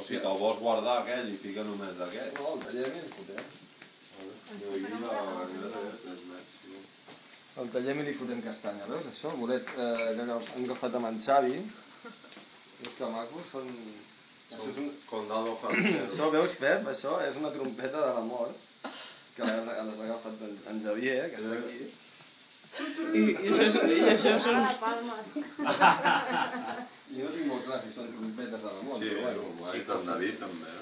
si te'l vols guardar aquell i fica només d'aquest. No, el taller m'hi fotem. El taller m'hi fotem castanya, veus això? Bolets que hem agafat amb en Xavi. És que macos, són... Condado Javier. Això, veus, Pep? Això és una trompeta de la mort que les ha agafat en Xavier, que està aquí. I això són... Jo no tinc molt clar si són trompetes de la mort. Sí, bueno, en David també.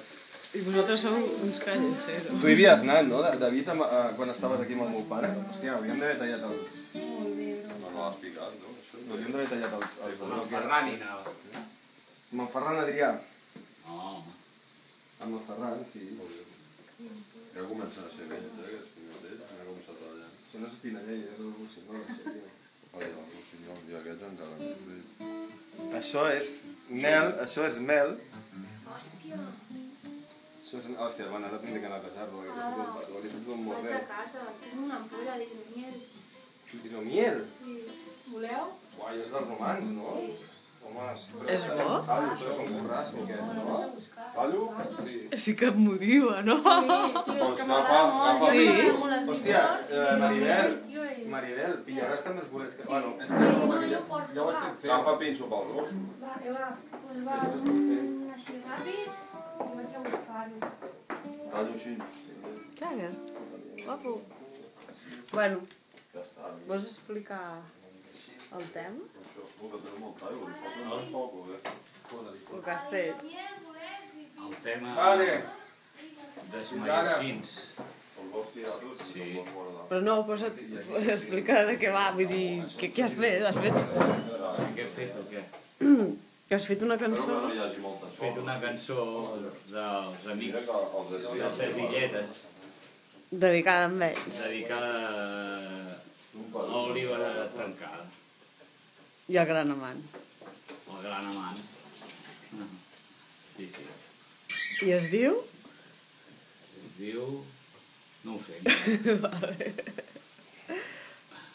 I vosaltres sou uns callejeros. Tu hi havies anat, no, David, quan estaves aquí amb el meu pare? Hòstia, hauríem d'haver tallat els... No l'has picat, no? Hauríem d'haver tallat els... Amb el Ferran hi anava. Amb el Ferran Adrià. No. Amb el Ferran, sí. Ja comencen a ser vells, aquests pinyotells. Han començat allà. Això no és Pinallell, és el Rossinyol, això, tio. Ai, el Rossinyol, i aquests encara més vells. Això és mel, això és mel. Hòstia. Això és... Hòstia, bueno, ara tindré que anar a casar-lo, perquè l'hauria fet un Vaig morreu. a casa, tinc una ampolla de miel. Tino miel? Sí. Voleu? Uai, és dels romans, no? Sí. Home, És bo? Però és un curràs, o què, no? Tallo? Sí. Sí que m'ho diu, no? Sí, tio, és que m'agrada molt. Sí? Hòstia, Maribel, Maribel, pillaràs també els bolets que... Bueno, és que no, perquè ja ho estic fent. Agafa pinxo pel gos. Vale, va. Doncs va, així ràpid i vaig a buscar-ho. Tallo així. Caga. Guapo. Bueno, vols explicar el tema? Això, escolta, tens molt aigua, li falta un poc, o què? El que has fet? El tema Vale. dels mallorquins. El vols tirar tot? Sí. El vols guardar. Però no, posa't, explica de què va, vull dir, què has fet? Has fet, Què he fet o què? que has fet una Espero cançó? que no hi hagi molta He fet una cançó dels amics Mira que els de estudiants... les Illetes, Dedicada a ells. dedicada a Oliva Trencada, I el gran amant. el gran amant. Sí, sí. I es diu? Es diu... No ho sé.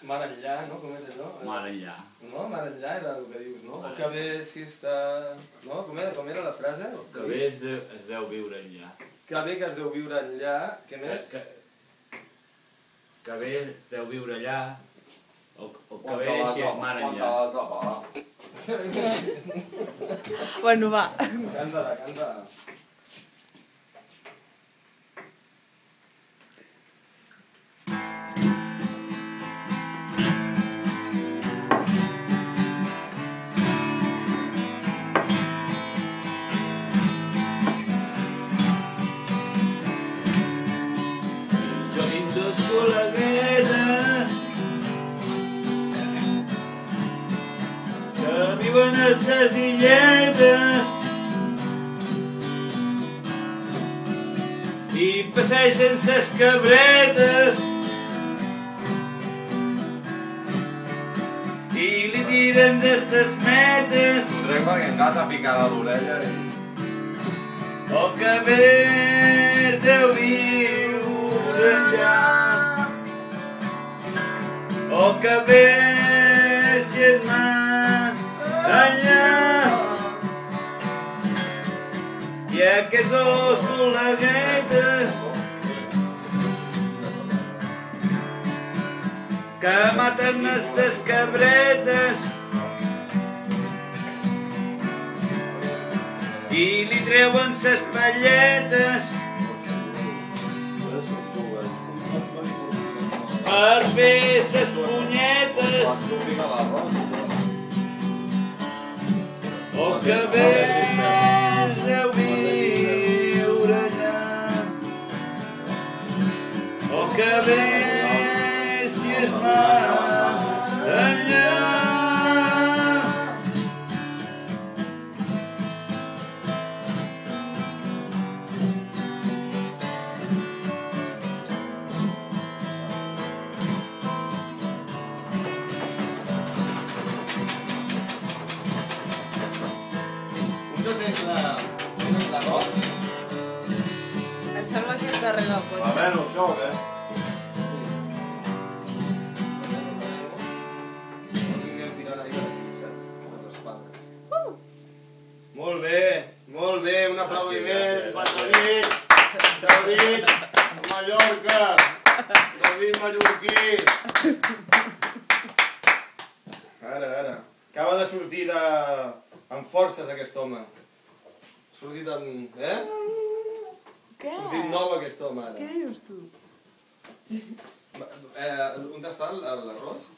Mar enllà, no? Com és allò? Mar enllà. No? Mar enllà era el que dius, no? O que bé si està... No? Com era la frase? Que bé es deu viure enllà. Que bé que es deu viure enllà. Què més? Que bé deu viure allà, o que bé si és mar enllà. Bueno, va. Canta-la, canta-la. Jo tinc dos col·leguetes que viuen a ses illetes i passegen ses cabretes i li tiren de ses metes. Ho trec perquè encara t'ha picat a l'orella i... Oh, que bé deu viure allà. Oh, que bé si és mar enllà. I aquests dos col·leguetes que maten a ses cabretes i li treuen ses palletes per fer ses punyetes. Oh, que bé deu viure allà. Oh, que bé si és mar enllà. Em sembla que és darrere el Va cotxe. bé, no això, o què? Molt bé, Molt bé, un aplaudiment per David. David, Mallorca. David mallorquí. Ara. Acaba de sortir amb forces aquest home. Ha sortit amb... Què? Ha sortit nou aquest home ara. Què dius tu? On està l'arròs?